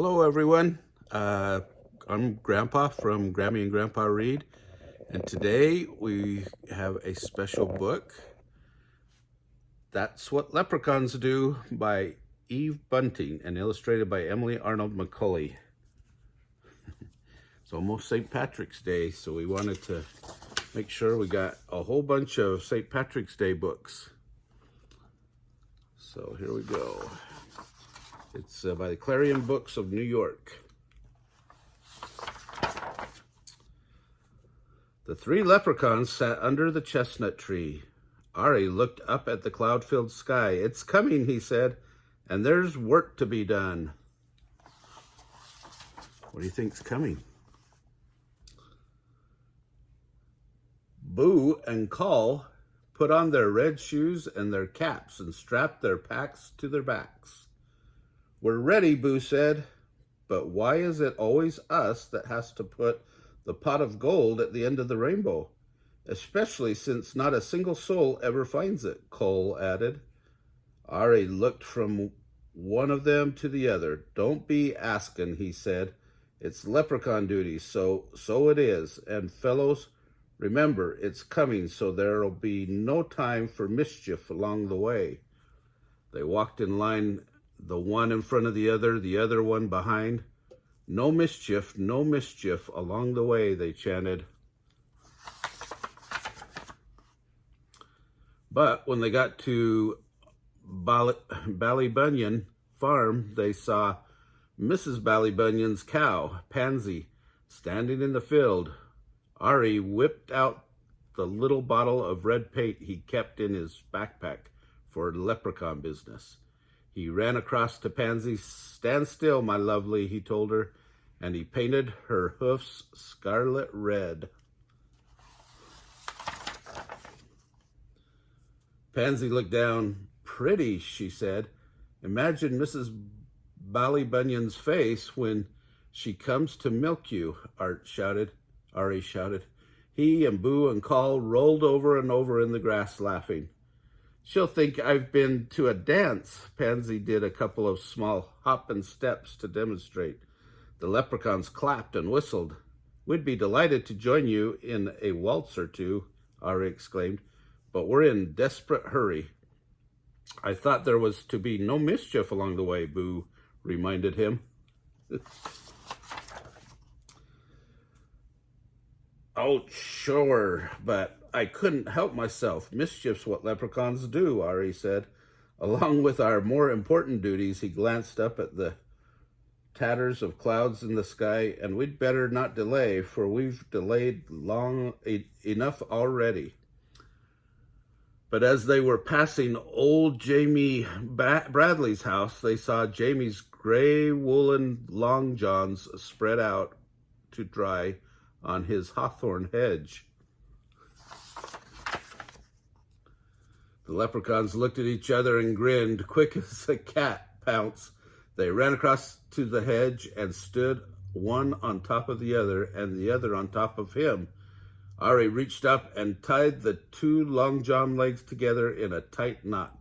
Hello, everyone. I'm Grandpa from Grammy and Grandpa Read, and today we have a special book. That's What Leprechauns Do by Eve Bunting and illustrated by Emily Arnold McCully. It's almost St. Patrick's Day, so we wanted to make sure we got a whole bunch of St. Patrick's Day books. So here we go. It's by the Clarion Books of New York. The three leprechauns sat under the chestnut tree. Ari looked up at the cloud-filled sky. "It's coming," he said, "and there's work to be done." What do you think's coming? Boo and Call put on their red shoes and their caps and strapped their packs to their backs. "We're ready," Boo said. "But why is it always us that has to put the pot of gold at the end of the rainbow? Especially since not a single soul ever finds it," Cole added. Ari looked from one of them to the other. "Don't be asking," he said. "It's leprechaun duty, so it is. And fellows, remember, it's coming, so there'll be no time for mischief along the way." They walked in line, the one in front of the other one behind. No mischief along the way," they chanted. But when they got to Ballybunion Farm, they saw Mrs. Ballybunion's cow, Pansy, standing in the field. Ari whipped out the little bottle of red paint he kept in his backpack for leprechaun business. He ran across to Pansy. "Stand still, my lovely," he told her, and he painted her hoofs scarlet red. Pansy looked down. "Pretty," she said. "Imagine Mrs. Ballybunion's face when she comes to milk you," Ari shouted. He and Boo and Call rolled over and over in the grass laughing. "She'll think I've been to a dance." Pansy did a couple of small hopping steps to demonstrate. The leprechauns clapped and whistled. "We'd be delighted to join you in a waltz or two," Ari exclaimed, "but we're in desperate hurry." "I thought there was to be no mischief along the way," Boo reminded him. "Oh, sure, but I couldn't help myself. Mischief's what leprechauns do," Ari said. "Along with our more important duties," he glanced up at the tatters of clouds in the sky, "and we'd better not delay, for we've delayed long enough already." But as they were passing old Jamie Bradley's house, they saw Jamie's gray woolen long johns spread out to dry on his hawthorn hedge. The leprechauns looked at each other and grinned. Quick as a cat pounce, they ran across to the hedge and stood one on top of the other and the other on top of him. Ari reached up and tied the two long john legs together in a tight knot.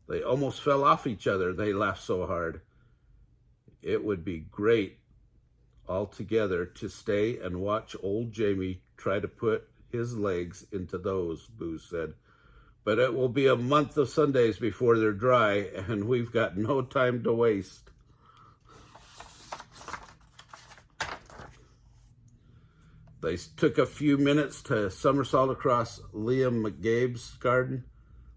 They almost fell off each other, they laughed so hard. "It would be great all together to stay and watch old Jamie try to put his legs into those," Boo said. "But it will be a month of Sundays before they're dry, and we've got no time to waste." They took a few minutes to somersault across Liam McGabe's garden.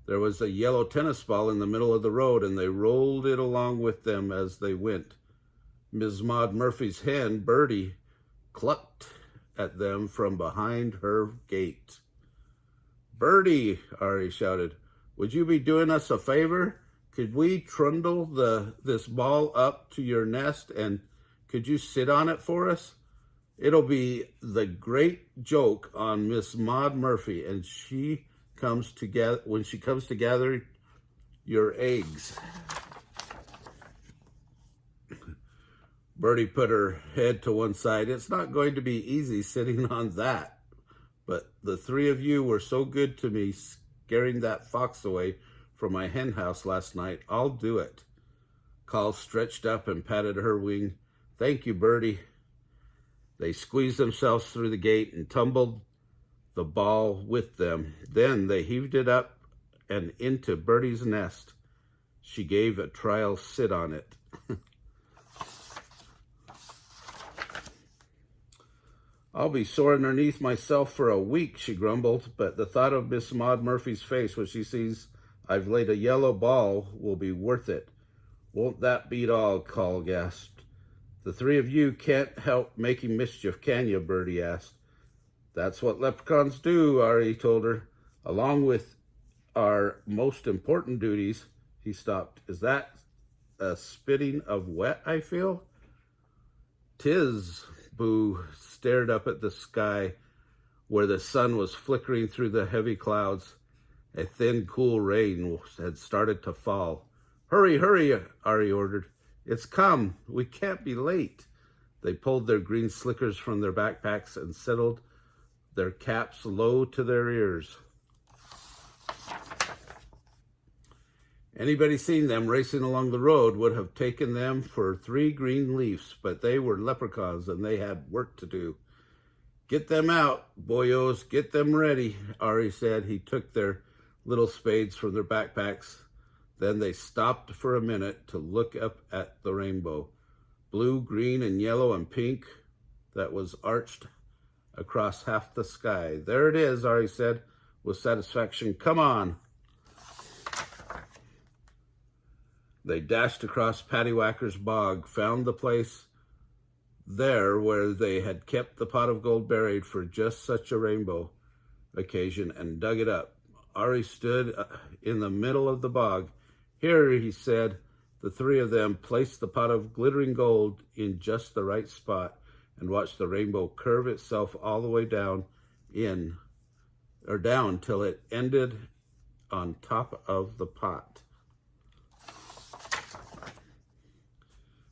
There was a yellow tennis ball in the middle of the road, and they rolled it along with them as they went. Ms. Maud Murphy's hen, Birdie, clucked at them from behind her gate. "Birdie," Ari shouted, "would you be doing us a favor? Could we trundle this ball up to your nest, and could you sit on it for us? It'll be the great joke on Miss Maud Murphy, and when she comes to gather your eggs." Birdie put her head to one side. "It's not going to be easy sitting on that, but the three of you were so good to me scaring that fox away from my hen house last night. I'll do it." Call stretched up and patted her wing. Thank you, Birdie. They squeezed themselves through the gate and tumbled the ball with them. Then they heaved it up and into Birdie's nest. She gave a trial sit on it. I'll be sore underneath myself for a week, she grumbled, but the thought of Miss Maud Murphy's face when she sees I've laid a yellow ball will be worth it. Won't that beat all? Call gasped. The three of you can't help making mischief, can you? Birdie asked. That's what leprechauns do, Ari told her. Along with our most important duties, he stopped. Is that a spitting of wet I feel? 'Tis. Boo stared up at the sky where the sun was flickering through the heavy clouds. A thin, cool rain had started to fall. Hurry, hurry, Ari ordered. It's come. We can't be late. They pulled their green slickers from their backpacks and settled their caps low to their ears. Anybody seen them racing along the road would have taken them for 3 green leaves, but they were leprechauns and they had work to do. Get them out, boyos, get them ready, Ari said. He took their little spades from their backpacks. Then they stopped for a minute to look up at the rainbow. Blue, green, and yellow and pink that was arched across half the sky. There it is, Ari said with satisfaction. Come on. They dashed across Pattywhacker's bog, found the place there where they had kept the pot of gold buried for just such a rainbow occasion, and dug it up. Ari stood in the middle of the bog. Here, he said. The three of them placed the pot of glittering gold in just the right spot and watched the rainbow curve itself all the way down till it ended on top of the pot.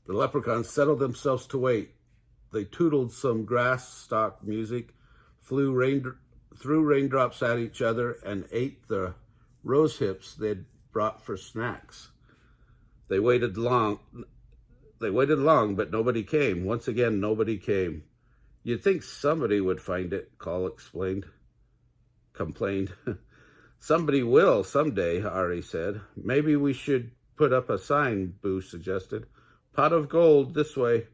The leprechauns settled themselves to wait. They tootled some grass stalk music, threw raindrops at each other, and ate the rose hips they'd brought for snacks. They waited long, but nobody came. Once again, nobody came. You'd think somebody would find it, Call complained. Somebody will someday, Ari said. Maybe we should put up a sign, Boo suggested. Pot of gold this way.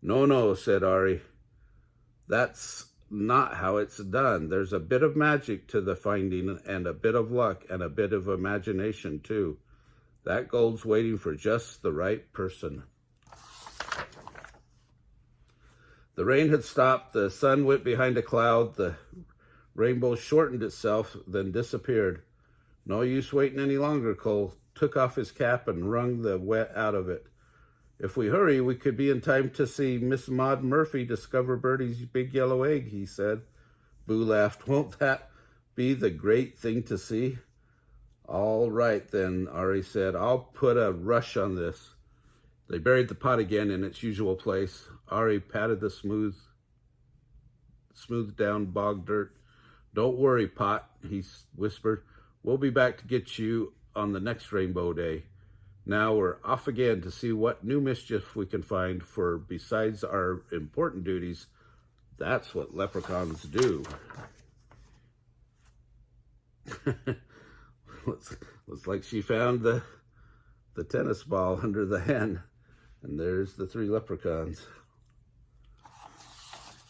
No, said Ari. That's not how it's done. There's a bit of magic to the finding and a bit of luck and a bit of imagination too. That gold's waiting for just the right person. The rain had stopped. The sun went behind a cloud. The rainbow shortened itself, then disappeared. No use waiting any longer. Cole took off his cap and wrung the wet out of it. If we hurry, we could be in time to see Miss Maud Murphy discover Birdie's big yellow egg, he said. Boo laughed. Won't that be the great thing to see? All right, then, Ari said. I'll put a rush on this. They buried the pot again in its usual place. Ari patted the smooth down bog dirt. Don't worry, Pot, he whispered. We'll be back to get you on the next rainbow day. Now we're off again to see what new mischief we can find, for besides our important duties, that's what leprechauns do. Looks like she found the tennis ball under the hen, and there's the 3 leprechauns.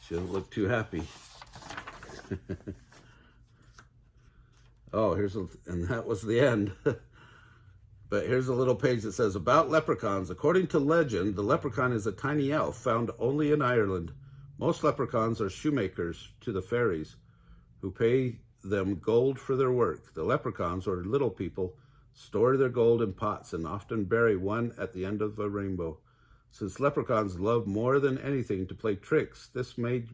She doesn't look too happy. And that was the end. But here's a little page that says, about leprechauns. According to legend, the leprechaun is a tiny elf found only in Ireland. Most leprechauns are shoemakers to the fairies, who pay them gold for their work. The leprechauns, or little people, store their gold in pots and often bury one at the end of a rainbow. Since leprechauns love more than anything to play tricks, this may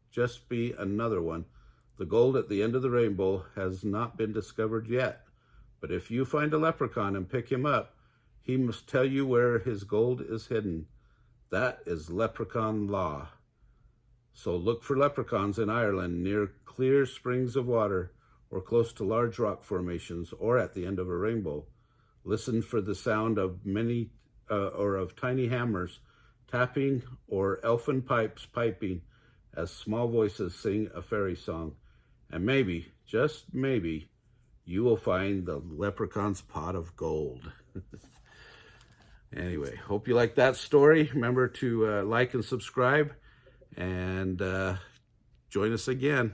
just be another one. The gold at the end of the rainbow has not been discovered yet. But if you find a leprechaun and pick him up, he must tell you where his gold is hidden. That is leprechaun law. So look for leprechauns in Ireland near clear springs of water, or close to large rock formations, or at the end of a rainbow. Listen for the sound of of tiny hammers tapping, or elfin pipes piping as small voices sing a fairy song. And maybe, just maybe, you will find the leprechaun's pot of gold. Anyway, hope you like that story. Remember to like and subscribe, and join us again.